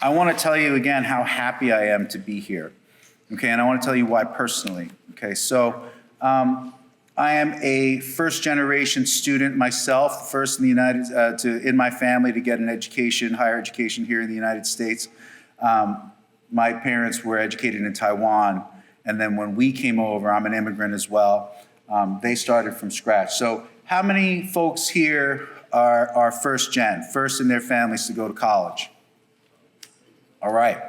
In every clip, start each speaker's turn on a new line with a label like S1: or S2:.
S1: I want to tell you again how happy I am to be here, okay? And I want to tell you why personally, okay? So I am a first-generation student myself, first in the in my family to get an education, higher education here in the United States. My parents were educated in Taiwan, and then when we came over, I'm an immigrant as well. They started from scratch. So how many folks here are first gen, first in their families to go to college? All right.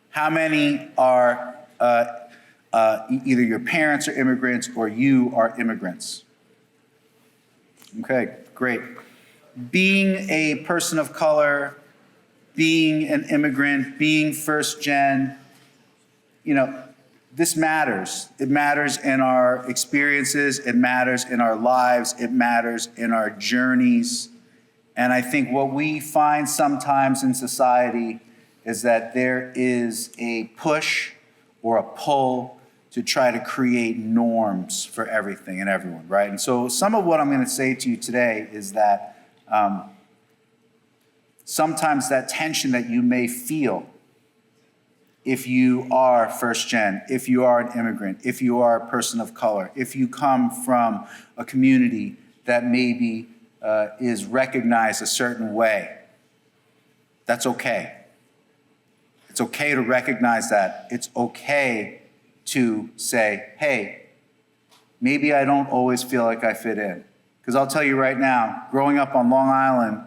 S1: How many are either your parents are immigrants or you are immigrants? Okay, great. Being a person of color, being an immigrant, being first gen, this matters. It matters in our experiences, it matters in our lives, it matters in our journeys. And I think what we find sometimes in society is that there is a push or a pull to try to create norms for everything and everyone, right? And so some of what I'm going to say to you today is that sometimes that tension that you may feel if you are first gen, if you are an immigrant, if you are a person of color, if you come from a community that maybe is recognized a certain way, that's okay. It's okay to recognize that. It's okay to say, hey, maybe I don't always feel like I fit in. Because I'll tell you right now, growing up on Long Island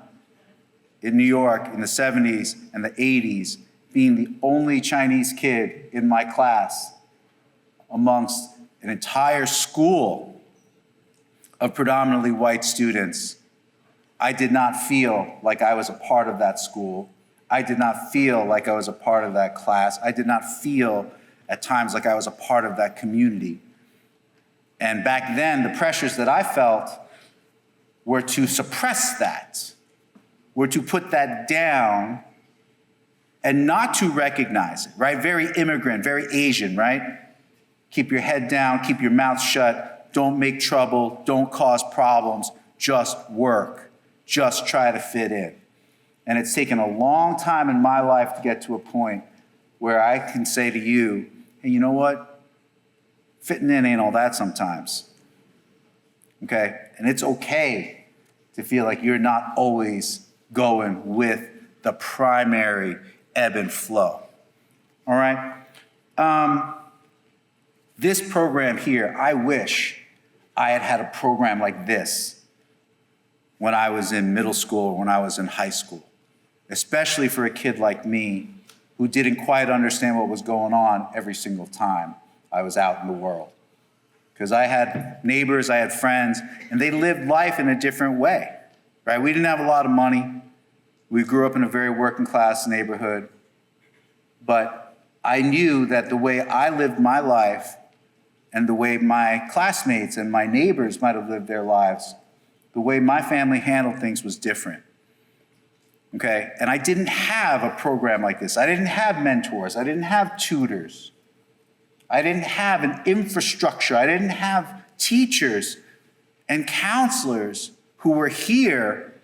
S1: in New York in the 70s and the 80s, being the only Chinese kid in my class amongst an entire school of predominantly white students, I did not feel like I was a part of that school. I did not feel like I was a part of that class. I did not feel at times like I was a part of that community. And back then, the pressures that I felt were to suppress that, were to put that down and not to recognize it, right? Very immigrant, very Asian, right? Keep your head down, keep your mouth shut, don't make trouble, don't cause problems, just work, just try to fit in. And it's taken a long time in my life to get to a point where I can say to you, hey, you know what? Fitting in ain't all that sometimes, okay? And it's okay to feel like you're not always going with the primary ebb and flow, all right? This program here, I wish I had had a program like this when I was in middle school or when I was in high school, especially for a kid like me who didn't quite understand what was going on every single time I was out in the world. Because I had neighbors, I had friends, and they lived life in a different way, right? We didn't have a lot of money. We grew up in a very working class neighborhood. But I knew that the way I lived my life and the way my classmates and my neighbors might have lived their lives, the way my family handled things was different. Okay, and I didn't have a program like this. I didn't have mentors. I didn't have tutors. I didn't have an infrastructure. I didn't have teachers and counselors who were here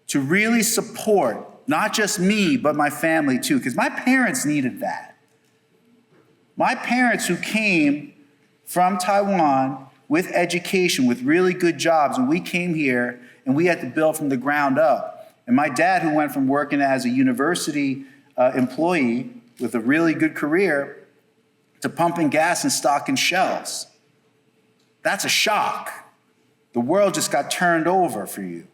S1: to really support not just me, but my family too, because my parents needed that. My parents who came from Taiwan with education, with really good jobs, and we came here and we had to build from the ground up. And my dad, who went from working as a university employee with a really good career to pumping gas and stocking shelves. That's a shock. The world just got turned over for you.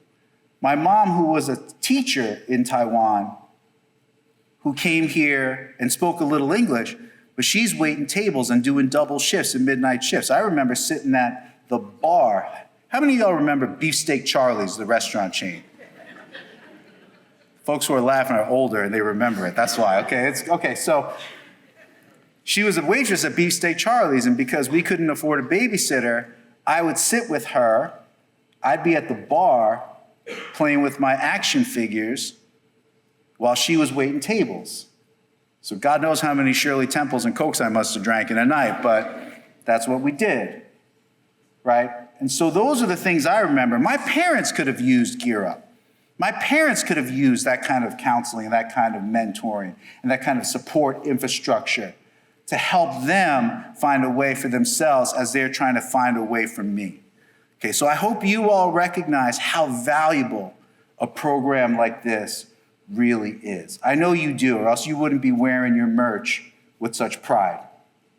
S1: My mom, who was a teacher in Taiwan, who came here and spoke a little English, but she's waiting tables and doing double shifts and midnight shifts. I remember sitting at the bar. How many of y'all remember Beefsteak Charlie's, the restaurant chain? Folks who are laughing are older and they remember it. That's why. Okay, so she was a waitress at Beefsteak Charlie's, and because we couldn't afford a babysitter, I would sit with her. I'd be at the bar playing with my action figures while she was waiting tables. So God knows how many Shirley Temples and Cokes I must have drank in a night, but that's what we did, right? And so those are the things I remember. My parents could have used Gear Up. My parents could have used that kind of counseling, and that kind of mentoring, and that kind of support infrastructure to help them find a way for themselves as they're trying to find a way for me. Okay, so I hope you all recognize how valuable a program like this really is. I know you do, or else you wouldn't be wearing your merch with such pride,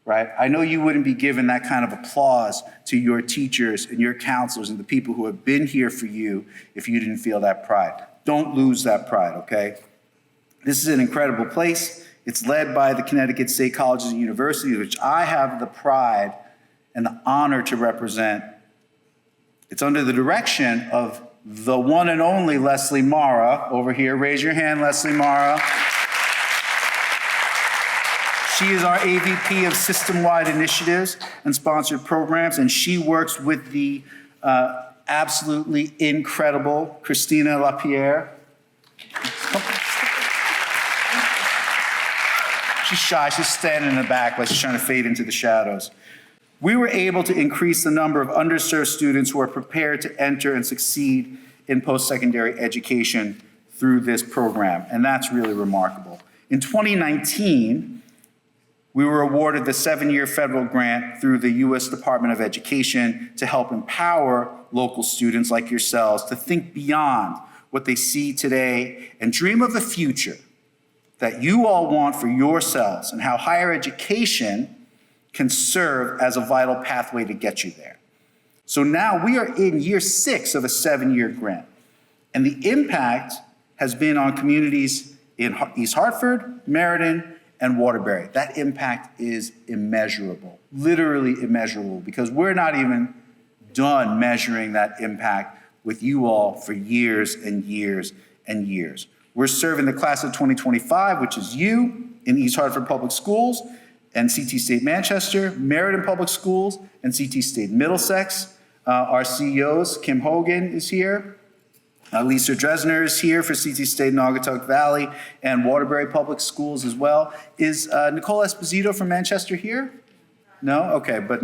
S1: right? I know you wouldn't be giving that kind of applause to your teachers and your counselors and the people who have been here for you if you didn't feel that pride. Don't lose that pride, okay? This is an incredible place. It's led by the Connecticut State Colleges and Universities, which I have the pride and the honor to represent. It's under the direction of the one and only Leslie Mara over here. Raise your hand, Leslie Mara. She is our AVP of System-Wide Initiatives and Sponsored Programs, and she works with the absolutely incredible Christina LaPierre. She's shy, she's standing in the back like she's trying to fade into the shadows. We were able to increase the number of underserved students who are prepared to enter and succeed in post-secondary education through this program, and that's really remarkable. In 2019, we were awarded the 7-year federal grant through the U.S. Department of Education to help empower local students like yourselves to think beyond what they see today and dream of the future that you all want for yourselves, and how higher education can serve as a vital pathway to get you there. So now we are in year 6 of a 7-year grant, and the impact has been on communities in East Hartford, Meriden, and Waterbury. That impact is immeasurable, literally immeasurable, because we're not even done measuring that impact with you all for years and years and years. We're serving the class of 2025, which is you, in East Hartford Public Schools and CT State Manchester, Meriden Public Schools, and CT State Middlesex. Our CEOs, Kim Hogan is here. Lisa Dresner is here for CT State Naugatuck Valley and Waterbury Public Schools as well. Is Nicole Esposito from Manchester here? No? Okay, but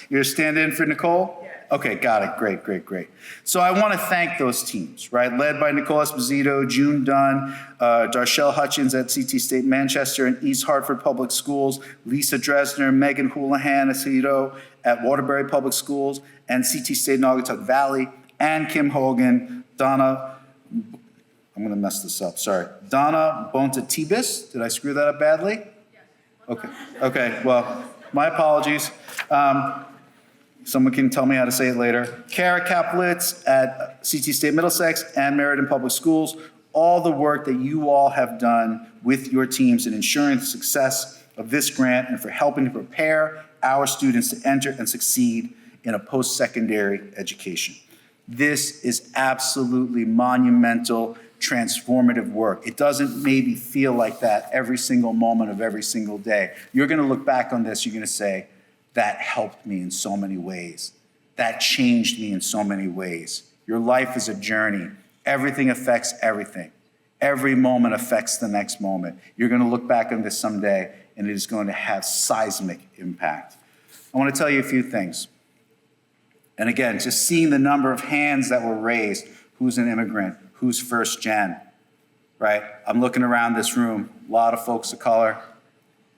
S1: you're a stand-in for Nicole? Okay, got it. Great, great, great. So I want to thank those teams, right? Led by Nicole Esposito, June Dunn, Darshell Hutchins at CT State Manchester and East Hartford Public Schools, Lisa Dresner, Megan Houlihan Aceto at Waterbury Public Schools, and CT State Naugatuck Valley, and Kim Hogan, Donna, I'm going to mess this up, sorry. Donna Bonta-Tibis, did I screw that up badly? Yes. Okay, well, my apologies. Someone can tell me how to say it later. Kara Kaplitz at CT State Middlesex and Meriden Public Schools. All the work that you all have done with your teams in ensuring the success of this grant and for helping to prepare our students to enter and succeed in a post-secondary education. This is absolutely monumental, transformative work. It doesn't maybe feel like that every single moment of every single day. You're going to look back on this, you're going to say, that helped me in so many ways. That changed me in so many ways. Your life is a journey. Everything affects everything. Every moment affects the next moment. You're going to look back on this someday, and it is going to have seismic impact. I want to tell you a few things. And again, just seeing the number of hands that were raised, who's an immigrant, who's first gen, right? I'm looking around this room, a lot of folks of color,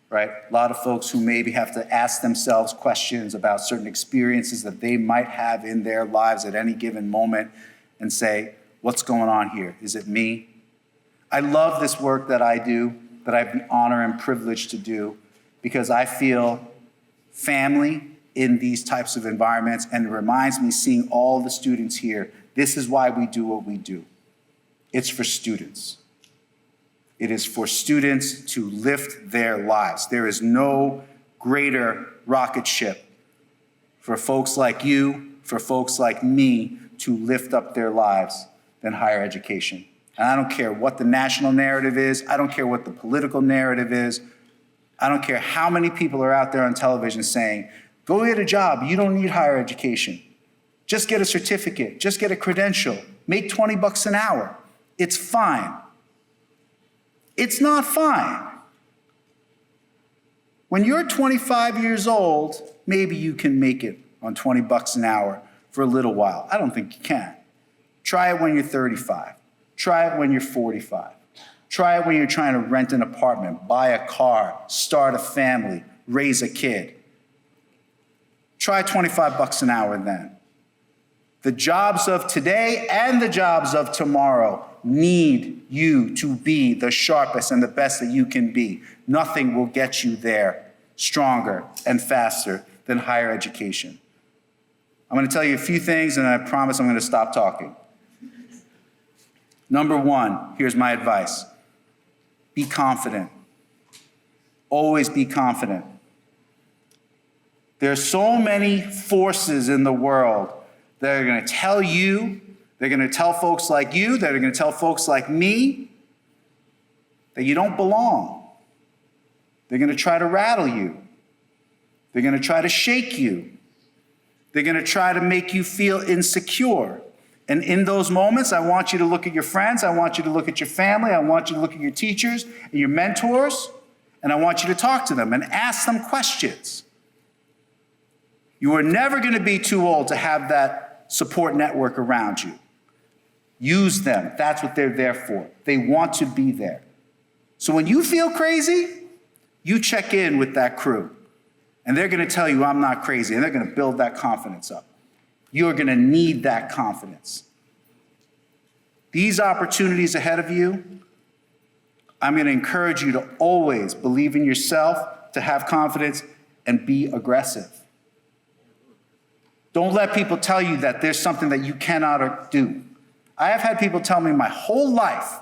S1: right? A lot of folks who maybe have to ask themselves questions about certain experiences that they might have in their lives at any given moment and say, what's going on here? Is it me? I love this work that I do, that I have the honor and privilege to do, because I feel family in these types of environments, and it reminds me, seeing all the students here, this is why we do what we do. It's for students. It is for students to lift their lives. There is no greater rocket ship for folks like you, for folks like me, to lift up their lives than higher education. And I don't care what the national narrative is. I don't care what the political narrative is. I don't care how many people are out there on television saying, go get a job, you don't need higher education. Just get a certificate, just get a credential, make 20 bucks an hour. It's fine. It's not fine. When you're 25 years old, maybe you can make it on 20 bucks an hour for a little while. I don't think you can. Try it when you're 35. Try it when you're 45. Try it when you're trying to rent an apartment, buy a car, start a family, raise a kid. Try 25 bucks an hour then. The jobs of today and the jobs of tomorrow need you to be the sharpest and the best that you can be. Nothing will get you there stronger and faster than higher education. I'm going to tell you a few things, and I promise I'm going to stop talking. Number one, here's my advice. Be confident. Always be confident. There are so many forces in the world that are going to tell you, they're going to tell folks like you, that are going to tell folks like me, that you don't belong. They're going to try to rattle you. They're going to try to shake you. They're going to try to make you feel insecure. And in those moments, I want you to look at your friends, I want you to look at your family, I want you to look at your teachers and your mentors, and I want you to talk to them and ask them questions. You are never going to be too old to have that support network around you. Use them. That's what they're there for. They want to be there. So when you feel crazy, you check in with that crew. And they're going to tell you, I'm not crazy. And they're going to build that confidence up. You're going to need that confidence. These opportunities ahead of you, I'm going to encourage you to always believe in yourself, to have confidence, and be aggressive. Don't let people tell you that there's something that you cannot do. I have had people tell me my whole life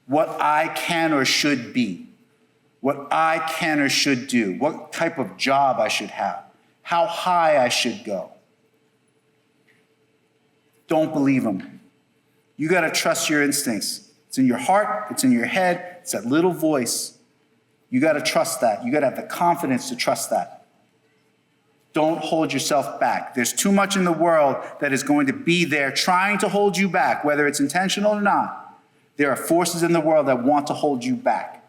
S1: what I can or should be, what I can or should do, what type of job I should have, how high I should go. Don't believe them. You got to trust your instincts. It's in your heart, it's in your head, it's that little voice. You got to trust that. You got to have the confidence to trust that. Don't hold yourself back. There's too much in the world that is going to be there trying to hold you back, whether it's intentional or not. There are forces in the world that want to hold you back.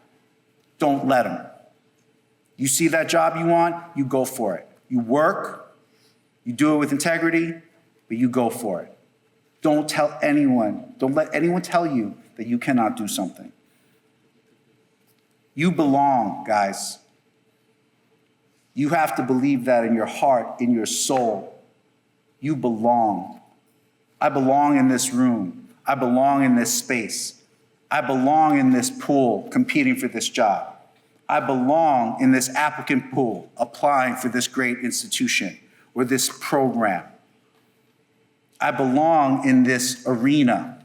S1: Don't let them. You see that job you want, you go for it. You work, you do it with integrity, but you go for it. Don't tell anyone, don't let anyone tell you that you cannot do something. You belong, guys. You have to believe that in your heart, in your soul. You belong. I belong in this room. I belong in this space. I belong in this pool competing for this job. I belong in this applicant pool applying for this great institution or this program. I belong in this arena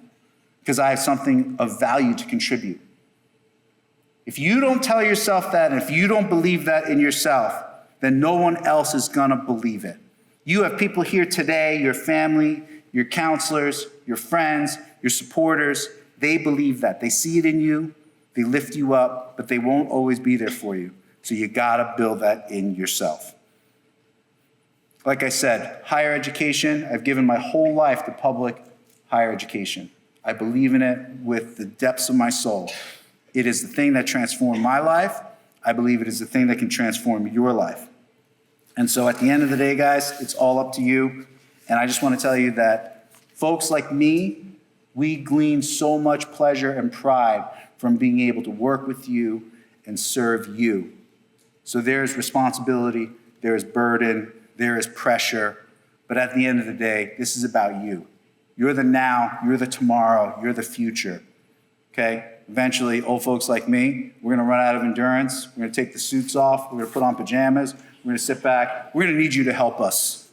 S1: because I have something of value to contribute. If you don't tell yourself that, and if you don't believe that in yourself, then no one else is gonna believe it. You have people here today, your family, your counselors, your friends, your supporters, they believe that. They see it in you, they lift you up, but they won't always be there for you. So you gotta build that in yourself. Like I said, higher education, I've given my whole life to public higher education. I believe in it with the depths of my soul. It is the thing that transformed my life. I believe it is the thing that can transform your life. And so at the end of the day, guys, it's all up to you. And I just want to tell you that folks like me, we glean so much pleasure and pride from being able to work with you and serve you. So there's responsibility, there's burden, there is pressure, but at the end of the day, this is about you. You're the now, you're the tomorrow, you're the future, okay? Eventually, old folks like me, we're gonna run out of endurance, we're gonna take the suits off, we're gonna put on pajamas, we're gonna sit back, we're gonna need you to help us,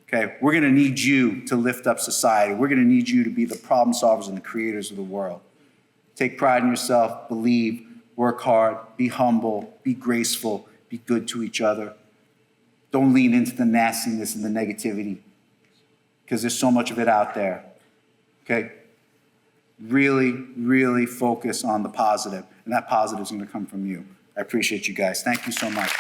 S1: okay? We're gonna need you to lift up society. We're gonna need you to be the problem solvers and the creators of the world. Take pride in yourself, believe, work hard, be humble, be graceful, be good to each other. Don't lean into the nastiness and the negativity because there's so much of it out there, okay? Really, really focus on the positive, and that positive is going to come from you. I appreciate you guys. Thank you so much.